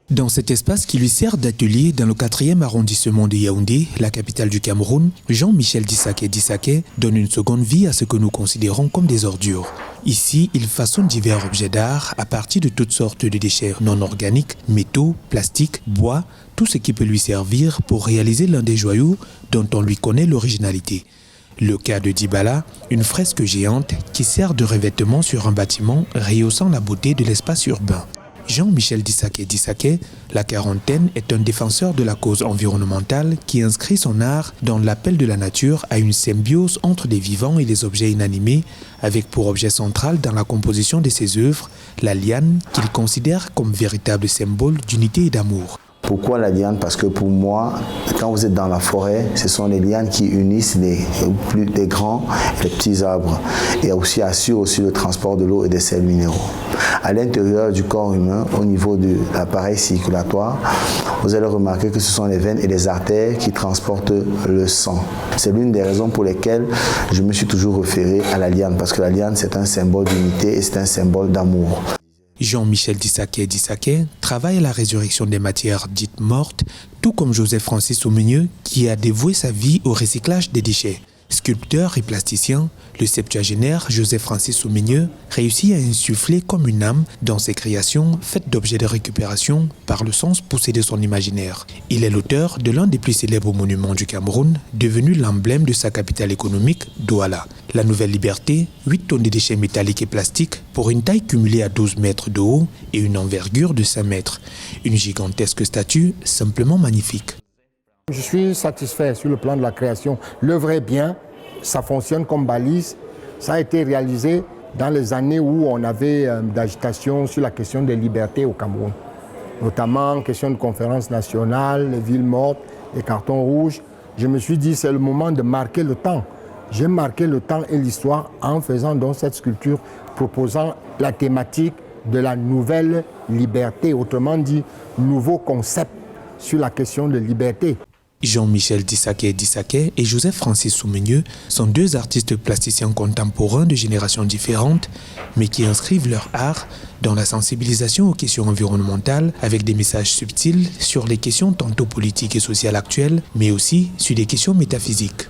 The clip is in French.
Dans cet espace qui lui sert d'atelier dans le 4e arrondissement de Yaoundé, la capitale du Cameroun, Jean-Michel Dissaké donne une seconde vie à ce que nous considérons comme des ordures. Ici, il façonne divers objets d'art à partir de toutes sortes de déchets non organiques, métaux, plastiques, bois, tout ce qui peut lui servir pour réaliser l'un des joyaux dont on lui connaît l'originalité. Le cas de Dibala, une fresque géante qui sert de revêtement sur un bâtiment rehaussant la beauté de l'espace urbain. Jean-Michel Dissaké, la quarantaine, est un défenseur de la cause environnementale qui inscrit son art dans l'appel de la nature à une symbiose entre les vivants et les objets inanimés, avec pour objet central dans la composition de ses œuvres la liane qu'il considère comme véritable symbole d'unité et d'amour. Pourquoi la liane? Parce que pour moi, quand vous êtes dans la forêt, ce sont les lianes qui unissent les grands et les petits arbres et aussi assurent aussi le transport de l'eau et des sels minéraux. À l'intérieur du corps humain, au niveau de l'appareil circulatoire, vous allez remarquer que ce sont les veines et les artères qui transportent le sang. C'est l'une des raisons pour lesquelles je me suis toujours référé à la liane, parce que la liane, c'est un symbole d'unité et c'est un symbole d'amour. Jean-Michel Dissaké travaille à la résurrection des matières dites mortes, tout comme Joseph-Francis Soumigneux qui a dévoué sa vie au recyclage des déchets. Sculpteur et plasticien, le septuagénaire Joseph-Francis Soumigneux réussit à insuffler comme une âme dans ses créations faites d'objets de récupération par le sens poussé de son imaginaire. Il est l'auteur de l'un des plus célèbres monuments du Cameroun, devenu l'emblème de sa capitale économique, Douala. La Nouvelle Liberté, 8 tonnes de déchets métalliques et plastiques pour une taille cumulée à 12 mètres de haut et une envergure de 5 mètres. Une gigantesque statue simplement magnifique. Je suis satisfait sur le plan de la création. L'œuvre est bien, ça fonctionne comme balise. Ça a été réalisé dans les années où on avait d'agitation sur la question des libertés au Cameroun. Notamment question de conférence nationale, les villes mortes, les cartons rouges. Je me suis dit c'est le moment de marquer le temps. J'ai marqué le temps et l'histoire en faisant donc cette sculpture proposant la thématique de la nouvelle liberté, autrement dit, nouveau concept sur la question de liberté. Jean-Michel Dissaké et Joseph-Francis Soumigneux sont deux artistes plasticiens contemporains de générations différentes, mais qui inscrivent leur art dans la sensibilisation aux questions environnementales avec des messages subtils sur les questions tantôt politiques et sociales actuelles, mais aussi sur des questions métaphysiques.